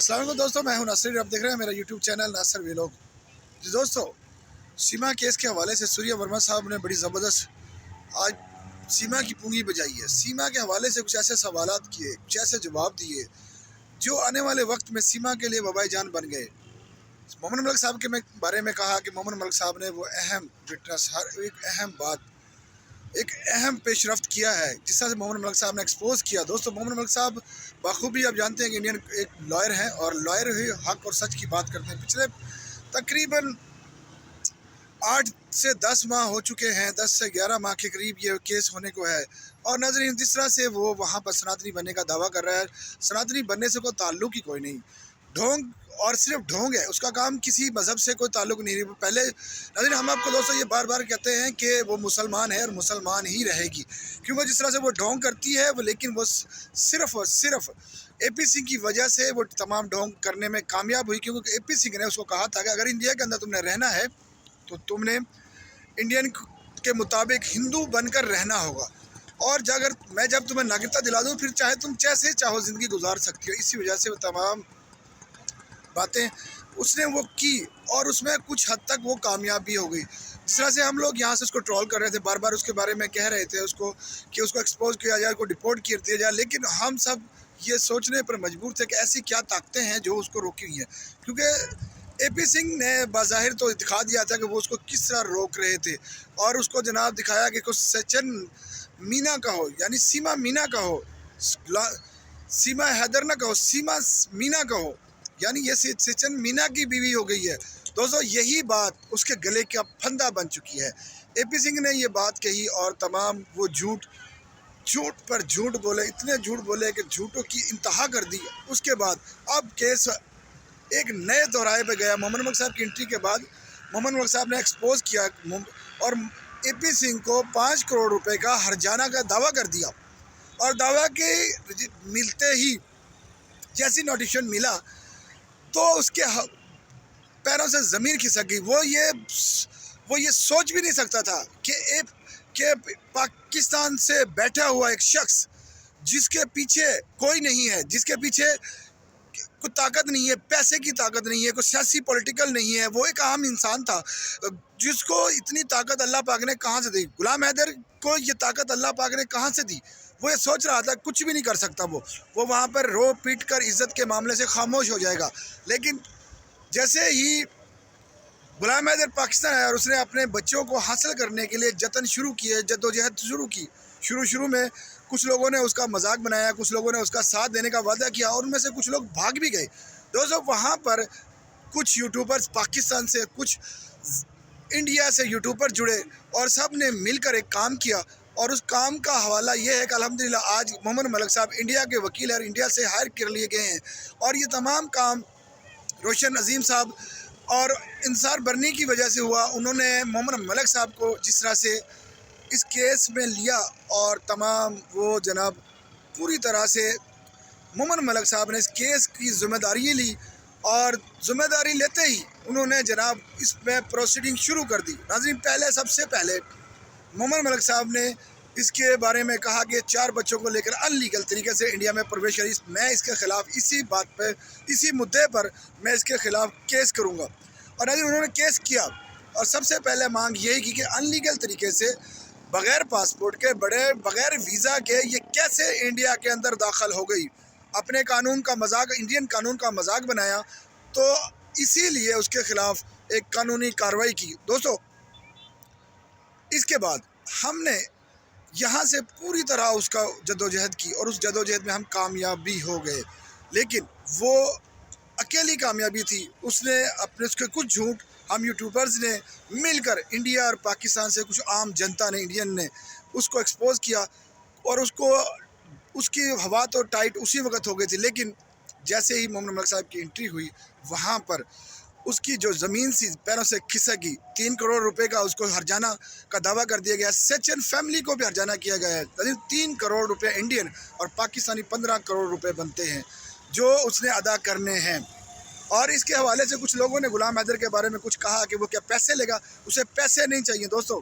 अस्सलाम वालेकुम दोस्तों, मैं हूं नासिर। आप देख रहे हैं मेरा यूट्यूब चैनल नासिर व्लॉग। जी दोस्तों, सीमा केस के हवाले से सूर्या वर्मा साहब ने बड़ी ज़बरदस्त आज सीमा की पूंगी बजाई है। सीमा के हवाले से कुछ ऐसे सवालात किए, कुछ ऐसे जवाब दिए जो आने वाले वक्त में सीमा के लिए वबाई जान बन गए। मोमिन मलिक साहब के बारे में कहा कि मोमिन मलिक साहब ने वो अहम विटनेस, हर एक अहम बात, एक अहम पेशरफ्त किया है जिस तरह से मोमिन मलिक साहब ने एक्सपोज किया। दोस्तों, मोमिन मलिक साहब बखूबी आप जानते हैं कि इंडियन एक लॉयर हैं और लॉयर ही हक और सच की बात करते हैं। पिछले तकरीबन 8 से 10 माह हो चुके हैं, 10 से 11 माह के करीब ये केस होने को है। और नाज़रीन, जिस तरह से वो वहाँ पर सनातनी बनने का दावा कर रहा है, सनातनी बनने से कोई ताल्लुक ही कोई नहीं, ढोंग और सिर्फ ढोंग है। उसका काम किसी मज़हब से कोई ताल्लुक नहीं। पहले नाज़रीन, हम आपको दोस्तों ये बार बार कहते हैं कि वो मुसलमान है और मुसलमान ही रहेगी, क्योंकि जिस तरह से वो ढोंग करती है वो, लेकिन वो सिर्फ और सिर्फ AP सिंह की वजह से वो तमाम ढोंग करने में कामयाब हुई। क्योंकि AP सिंह ने उसको कहा था कि अगर इंडिया के अंदर तुमने रहना है तो तुमने इंडियन के मुताबिक हिंदू बनकर रहना होगा, और जब तुम्हें नागरिकता दिला दूँ फिर चाहे तुम जैसे चाहो ज़िंदगी गुजार सकती हो। इसी वजह से वो तमाम बातें उसने वो की और उसमें कुछ हद तक वो कामयाब भी हो गई। जिस तरह से हम लोग यहाँ से उसको ट्रोल कर रहे थे, बार बार उसके बारे में कह रहे थे उसको कि उसको एक्सपोज किया जाए, उसको डिपोर्ट कर दिया जाए, लेकिन हम सब ये सोचने पर मजबूर थे कि ऐसी क्या ताकतें हैं जो उसको रोकी हुई हैं। क्योंकि AP सिंह ने बाज़ाहिर तो दिखा दिया था कि वो उसको किस तरह रोक रहे थे, और उसको जनाब दिखाया कि कुछ सचिन मीना का हो, यानी सीमा मीना का हो, सीमा हैदर ना कहो, सीमा मीना का हो, यानी ये सचिन मीना की बीवी हो गई है। दोस्तों, यही बात उसके गले का फंदा बन चुकी है। AP सिंह ने ये बात कही और तमाम वो झूठ पर झूठ बोले, इतने झूठ बोले कि झूठों की इंतहा कर दी। उसके बाद अब केस एक नए दोहराए पे गया। मोमिन मलिक साहब की एंट्री के बाद मोमिन मलिक साहब ने एक्सपोज किया और AP सिंह को 5 करोड़ रुपए का हर्जाना का दावा कर दिया, और दावा के मिलते ही जैसी नोटिफिकेशन मिला तो उसके पैरों से ज़मीन खिसक गई। वो ये सोच भी नहीं सकता था कि पाकिस्तान से बैठा हुआ एक शख्स जिसके पीछे कोई नहीं है, जिसके पीछे कोई ताकत नहीं है, पैसे की ताकत नहीं है, कोई सियासी पॉलिटिकल नहीं है, वो एक आम इंसान था जिसको इतनी ताकत अल्लाह पाक ने कहाँ से दी। गुलाम हैदर को ये ताकत अल्लाह पाक ने कहाँ से दी? वो ये सोच रहा था कुछ भी नहीं कर सकता, वो वहाँ पर रो पीट कर इज़्ज़त के मामले से खामोश हो जाएगा। लेकिन जैसे ही गुलाम हैदर पाकिस्तान आया और उसने अपने बच्चों को हासिल करने के लिए जतन शुरू किए, जद्दोजहद शुरू की, शुरू में कुछ लोगों ने उसका मजाक बनाया, कुछ लोगों ने उसका साथ देने का वादा किया, और उनमें से कुछ लोग भाग भी गए। दोस्तों, वहाँ पर कुछ यूट्यूबर्स पाकिस्तान से, कुछ इंडिया से यूट्यूबर जुड़े और सब ने मिलकर एक काम किया, और उस काम का हवाला ये है कि अल्हम्दुलिल्लाह आज मोमिन मलिक साहब इंडिया के वकील और इंडिया से हायर कर लिए गए हैं। और ये तमाम काम रोशन अजीम साहब और इंसार बरनी की वजह से हुआ। उन्होंने मोमिन मलिक साहब को जिस तरह से इस केस में लिया, और तमाम वो जनाब पूरी तरह से मोमिन मलिक साहब ने इस केस की ज़िम्मेदारी ली, और ज़िम्मेदारी लेते ही उन्होंने जनाब इसमें प्रोसीडिंग शुरू कर दी। नाज़रीन, सबसे पहले मोमिन मलिक साहब ने इसके बारे में कहा कि 4 बच्चों को लेकर अनलीगल तरीके से इंडिया में प्रवेश करी। मैं इसके ख़िलाफ़ इसी बात पर, इसी मुद्दे पर मैं इसके ख़िलाफ़ केस करूँगा। और नाज़रीन, उन्होंने केस किया और सबसे पहले मांग यही की कि अनलीगल तरीके से बग़ैर पासपोर्ट के, बग़ैर वीज़ा के ये कैसे इंडिया के अंदर दाखिल हो गई। अपने कानून का मजाक, इंडियन कानून का मजाक बनाया, तो इसीलिए उसके ख़िलाफ़ एक कानूनी कार्रवाई की। दोस्तों, इसके बाद हमने यहाँ से पूरी तरह उसका जद्दोजहद की, और उस जद्दोजहद में हम कामयाब भी हो गए। लेकिन वो अकेली कामयाबी थी। उसने अपने उसके कुछ झूठ हम यूट्यूबर्स ने मिलकर, इंडिया और पाकिस्तान से कुछ आम जनता ने, इंडियन ने उसको एक्सपोज किया, और उसकी हवा तो टाइट उसी वक्त हो गई थी। लेकिन जैसे ही मोमिन मलिक साहब की एंट्री हुई, वहाँ पर उसकी जो ज़मीन सी पैरों से खिसक गई। 3 करोड़ रुपए का उसको हर्जाना का दावा कर दिया गया। सचिन फैमिली को भी हर्जाना किया गया है। 3 करोड़ रुपए इंडियन और पाकिस्तानी 15 करोड़ रुपए बनते हैं जो उसने अदा करने हैं। और इसके हवाले से कुछ लोगों ने गुलाम हैदर के बारे में कुछ कहा कि वो क्या पैसे लेगा। उसे पैसे नहीं चाहिए दोस्तों,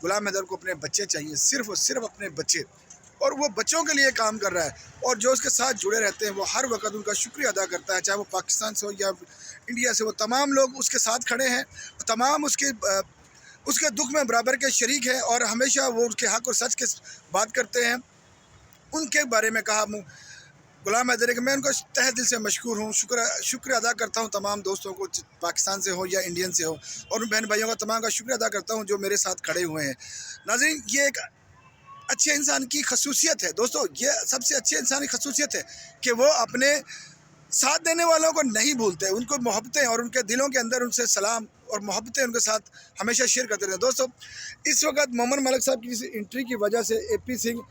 गुलाम हैदर को अपने बच्चे चाहिए, सिर्फ और सिर्फ अपने बच्चे। और वो बच्चों के लिए काम कर रहा है, और जो उसके साथ जुड़े रहते हैं वो हर वक्त उनका शुक्रिया अदा करता है, चाहे वो पाकिस्तान से हो या इंडिया से। वो तमाम लोग उसके साथ खड़े हैं, तमाम उसके दुख में बराबर के शरीक हैं, और हमेशा वो उसके हक़ और सच के बात करते हैं। उनके बारे में कहा गुलाम हैदर कि मैं उनको तहे दिल से मशकूर हूँ, शुक्र अदा करता हूँ तमाम दोस्तों को, पाकिस्तान से हो या इंडियन से हो, और उन बहन भाइयों का तमाम का शुक्र अदा करता हूँ जो मेरे साथ खड़े हुए हैं। नाज़रीन, ये एक अच्छे इंसान की खसूसियत है दोस्तों, ये सबसे अच्छे इंसान की खसूसियत है कि वो अपने साथ देने वालों को नहीं भूलते, उनको मोहब्बतें और उनके दिलों के अंदर उनसे सलाम और मोहब्बतें उनके साथ हमेशा शेयर करते रहते हैं। दोस्तों, इस वक्त मोहम्मद मलिक साहब की इस एंट्री की वजह से AP सिंह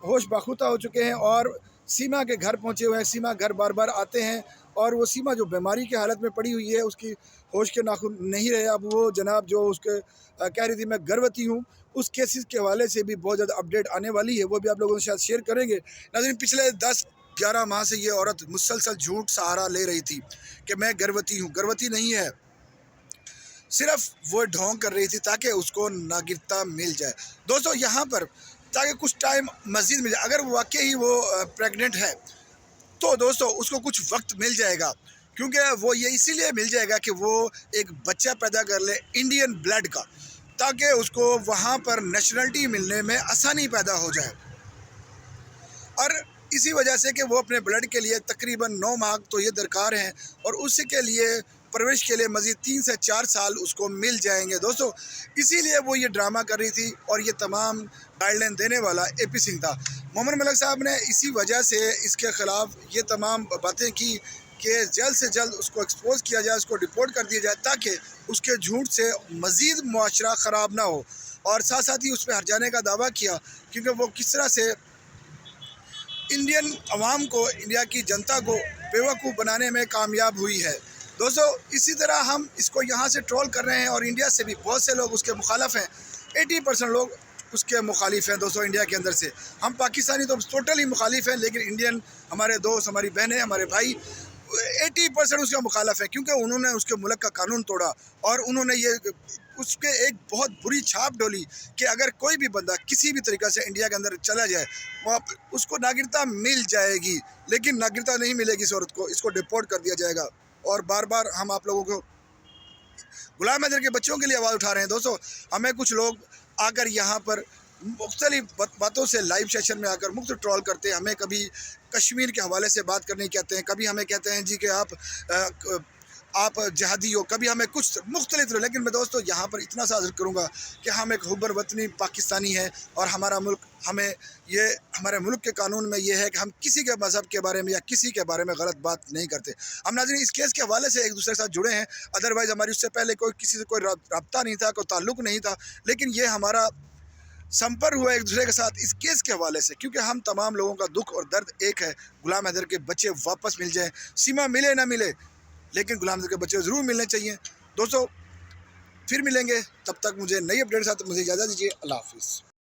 होश बाखुदा हो चुके हैं और सीमा के घर पहुंचे हुए हैं। सीमा घर बार बार आते हैं, और वो सीमा जो बीमारी की हालत में पड़ी हुई है, उसकी होश के नाखून नहीं रहे। अब वो जनाब जो उसके कह रही थी मैं गर्भवती हूँ, उस केसेस के हवाले से भी बहुत ज़्यादा अपडेट आने वाली है, वो भी आप लोगों के साथ शेयर करेंगे। नाज़रीन, पिछले 10-11 माह से ये औरत मुसलसल झूठ सहारा ले रही थी कि मैं गर्भवती हूँ। गर्भवती नहीं है, सिर्फ वो ढोंग कर रही थी ताकि उसको नागरिकता मिल जाए। दोस्तों, यहाँ पर ताकि कुछ टाइम मज़ीद मिल जाए, अगर वाकई ही वो प्रेग्नेंट है तो दोस्तों उसको कुछ वक्त मिल जाएगा, क्योंकि वो ये इसीलिए मिल जाएगा कि वो एक बच्चा पैदा कर ले इंडियन ब्लड का, ताकि उसको वहाँ पर नेशनलिटी मिलने में आसानी पैदा हो जाए। और इसी वजह से कि वो अपने ब्लड के लिए तकरीबन 9 माह तो ये दरकार हैं, और उसी के लिए परवरिश के लिए मज़ीद 3 से 4 साल उसको मिल जाएंगे। दोस्तों, इसीलिए वो ये ड्रामा कर रही थी, और ये तमाम गाइडलाइन देने वाला AP सिंह था। मोहम्मद मलिक साहब ने इसी वजह से इसके ख़िलाफ़ ये तमाम बातें की कि जल्द से जल्द उसको एक्सपोज़ किया जाए, उसको डिपोर्ट कर दिया जाए, ताकि उसके झूठ से मज़ीद मुआशरा ख़राब ना हो। और साथ साथ ही उस पर हर्जाने का दावा किया, क्योंकि वो किस तरह से इंडियन अवाम को, इंडिया की जनता को बेवकूफ़ बनाने में कामयाब हुई है। दोस्तों, इसी तरह हम इसको यहाँ से ट्रोल कर रहे हैं, और इंडिया से भी बहुत से लोग उसके मुखालिफ हैं। 80% लोग उसके मुखालिफ हैं दोस्तों इंडिया के अंदर से। हम पाकिस्तानी तो टोटली मुखालिफ हैं, लेकिन इंडियन हमारे दोस्त, हमारी बहनें, हमारे भाई 80% उसका मुखालिफ है, क्योंकि उन्होंने उसके मुल्क का कानून तोड़ा, और उन्होंने ये उसके एक बहुत बुरी छाप डोली कि अगर कोई भी बंदा किसी भी तरीक़ा से इंडिया के अंदर चला जाए, वहाँ उसको नागरिकता मिल जाएगी, लेकिन नागरिकता नहीं मिलेगी इस औरत को, इसको डिपोर्ट कर दिया जाएगा। और बार बार हम आप लोगों को गुलाम हैदर के बच्चों के लिए आवाज़ उठा रहे हैं। दोस्तों, हमें कुछ लोग आकर यहाँ पर मुख्तलिफ बातों से लाइव सेशन में आकर मुख्त ट्रोल करते हैं। हमें कभी कश्मीर के हवाले से बात करने कहते हैं, कभी हमें कहते हैं जी कि आप जहादी हो, कभी हमें कुछ मुख्तलिफ। लेकिन मैं दोस्तों यहाँ पर इतना सा अर्ज़ करूँगा कि हम एक हुब्बर वतनी पाकिस्तानी है, और हमारा मुल्क हमें ये हमारे मुल्क के कानून में ये है कि हम किसी के मज़हब के बारे में या किसी के बारे में गलत बात नहीं करते। हम नाज़रीन इस केस के हवाले से एक दूसरे के साथ जुड़े हैं, अदरवाइज़ हमारी उससे पहले किसी से कोई रब्ता नहीं था, कोई ताल्लुक़ नहीं था, लेकिन ये हमारा संपर्क हुआ एक दूसरे के साथ इस केस के हवाले से, क्योंकि हम तमाम लोगों का दुख और दर्द एक है। गुलाम हैदर के बच्चे वापस मिल जाएँ, सीमा मिले ना मिले, लेकिन गुलाम हैदर के बच्चे ज़रूर मिलने चाहिए। दोस्तों, फिर मिलेंगे, तब तक मुझे नई अपडेट के साथ मुझे इजाज़त दीजिए। अल्लाह हाफ़िज़।